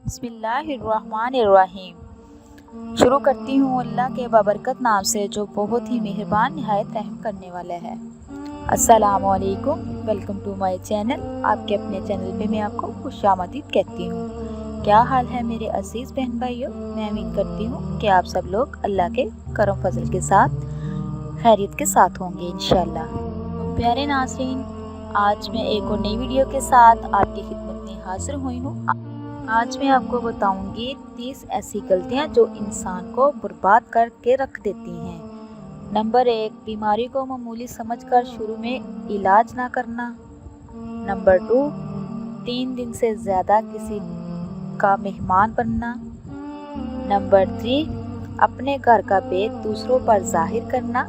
بسم اللہ الرحمن الرحیم۔ شروع کرتی ہوں اللہ کے بابرکت نام سے جو بہت ہی مہربان نہایت رحم کرنے والا ہے۔ السلام علیکم، ویلکم ٹو مائی چینل۔ آپ کے اپنے چینل پہ میں آپ کو خوش آمدید کہتی ہوں۔ کیا حال ہے میرے عزیز بہن بھائیوں؟ میں امید کرتی ہوں کہ آپ سب لوگ اللہ کے کرم فضل کے ساتھ خیریت کے ساتھ ہوں گے انشاءاللہ۔ پیارے ناظرین، آج میں ایک اور نئی ویڈیو کے ساتھ آپ کی خدمت میں حاضر ہوئی ہوں۔ آج میں آپ کو بتاؤں گی 30 ایسی غلطیاں جو انسان کو برباد کر کے رکھ دیتی ہیں۔ نمبر 1، بیماری کو معمولی سمجھ کر شروع میں علاج نہ کرنا۔ نمبر 2، 3 دن سے زیادہ کسی کا مہمان بننا۔ نمبر 3، اپنے گھر کا بید دوسروں پر ظاہر کرنا۔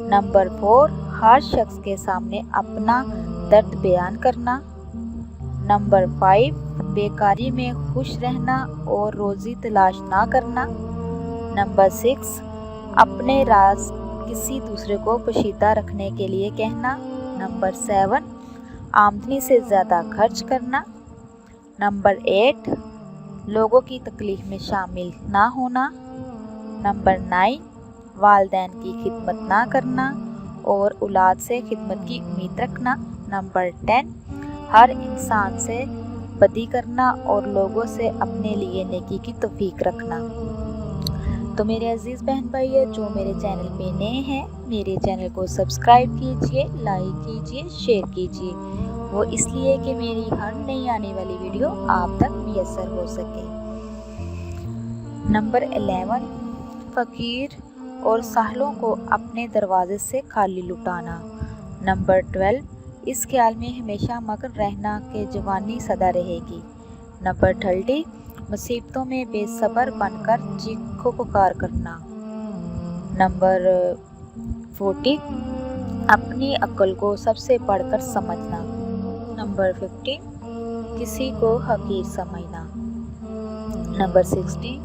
نمبر 4، ہر شخص کے سامنے اپنا درد بیان کرنا۔ نمبر 5، بیکاری میں خوش رہنا اور روزی تلاش نہ کرنا۔ نمبر 6، اپنے راز کسی دوسرے کو پوشیدہ رکھنے کے لیے کہنا۔ نمبر 7، آمدنی سے زیادہ خرچ کرنا۔ نمبر 8، لوگوں کی تکلیف میں شامل نہ ہونا۔ نمبر 9، والدین کی خدمت نہ کرنا اور اولاد سے خدمت کی امید رکھنا۔ نمبر 10، ہر انسان سے بدی کرنا اور لوگوں سے اپنے لیے نیکی کی توفیق رکھنا۔ تو میرے عزیز بہن بھائی جو میرے چینل پہ نئے ہیں، میرے چینل کو سبسکرائب کیجئے، لائک کیجئے، شیئر کیجئے، وہ اس لیے کہ میری ہر نئی آنے والی ویڈیو آپ تک میسر ہو سکے۔ نمبر 11، فقیر اور ساحلوں کو اپنے دروازے سے خالی لٹانا۔ نمبر 12، اس خیال میں ہمیشہ مگن رہنا کہ جوانی سدا رہے گی۔ نمبر 30، مصیبتوں میں بے صبر بن کر چیخو پکار کرنا۔ نمبر 40، اپنی عقل کو سب سے بڑھ کر سمجھنا۔ نمبر 15، کسی کو حقیر سمجھنا۔ نمبر 16،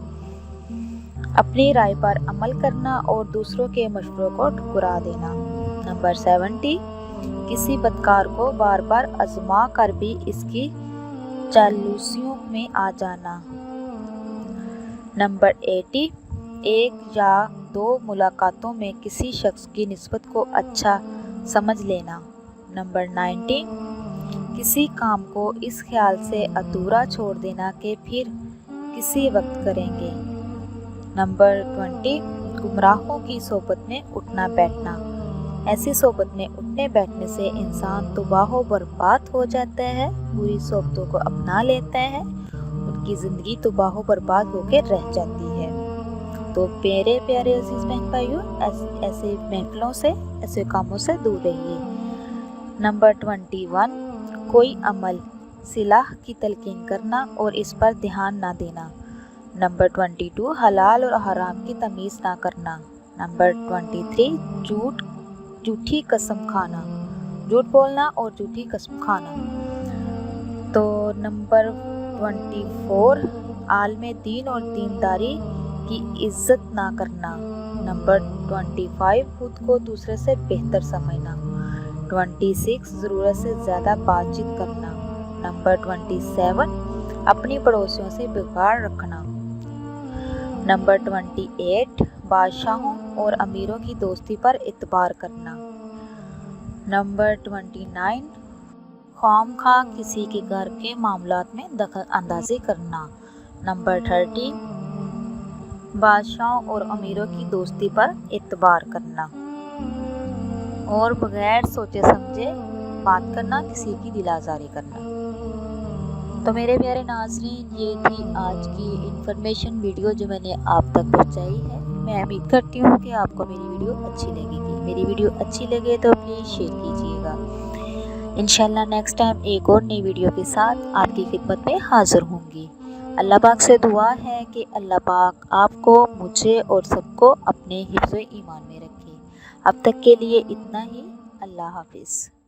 اپنی رائے پر عمل کرنا اور دوسروں کے مشوروں کو ٹھکرا دینا۔ نمبر 17، کسی بدکار کو بار بار آزما کر بھی اس کی چالوسیوں میں آ جانا۔ نمبر 18، ایک یا دو ملاقاتوں میں کسی شخص کی نسبت کو اچھا سمجھ لینا۔ نمبر 19، کسی کام کو اس خیال سے ادھورا چھوڑ دینا کہ پھر کسی وقت کریں گے۔ نمبر 20، گمراہوں کی صحبت میں اٹھنا بیٹھنا۔ ایسی صحبت میں اٹھنے بیٹھنے سے انسان تباہ و برباد ہو جاتا ہے، بری صحبتوں کو اپنا لیتا ہے، ان کی زندگی تباہ و برباد ہو کے رہ جاتی ہے۔ تو میرے پیارے عزیز بہن بھائیوں، ایسے محفلوں سے، ایسے کاموں سے دور رہیے۔ نمبر 21، کوئی عمل صلاح کی تلقین کرنا اور اس پر دھیان نہ دینا۔ نمبر 22، حلال اور حرام کی تمیز نہ کرنا۔ نمبر 23، جھوٹی قسم کھانا، جھوٹ بولنا اور جھوٹی قسم کھانا۔ تو نمبر 24، عالم دین اور دینداری کی عزت نہ کرنا۔ نمبر 25، خود کو دوسرے سے بہتر سمجھنا۔ 26، ضرورت سے زیادہ بات چیت کرنا۔ نمبر 27، اپنی پڑوسیوں سے بگاڑ رکھنا۔ نمبر 28، بادشاہوں اور امیروں کی دوستی پر اعتبار کرنا۔ نمبر 29، خواہ مخواہ کسی کے گھر کے معاملات میں دخل اندازی کرنا۔ نمبر 30، بادشاہوں اور امیروں کی دوستی پر اعتبار کرنا اور بغیر سوچے سمجھے بات کرنا، کسی کی دل آزاری کرنا۔ تو میرے پیارے ناظرین، یہ تھی آج کی انفارمیشن ویڈیو جو میں نے آپ تک پہنچائی ہے۔ میں امید کرتی ہوں کہ آپ کو میری ویڈیو اچھی لگے گی۔ میری ویڈیو اچھی لگے تو پلیز شیئر کیجیے گا۔ انشاءاللہ نیکسٹ ٹائم ایک اور نئی ویڈیو کے ساتھ آپ کی خدمت میں حاضر ہوں گی۔ اللہ پاک سے دعا ہے کہ اللہ پاک آپ کو، مجھے اور سب کو اپنے حفظ و ایمان میں رکھے۔ اب تک کے لیے اتنا ہی۔ اللہ حافظ۔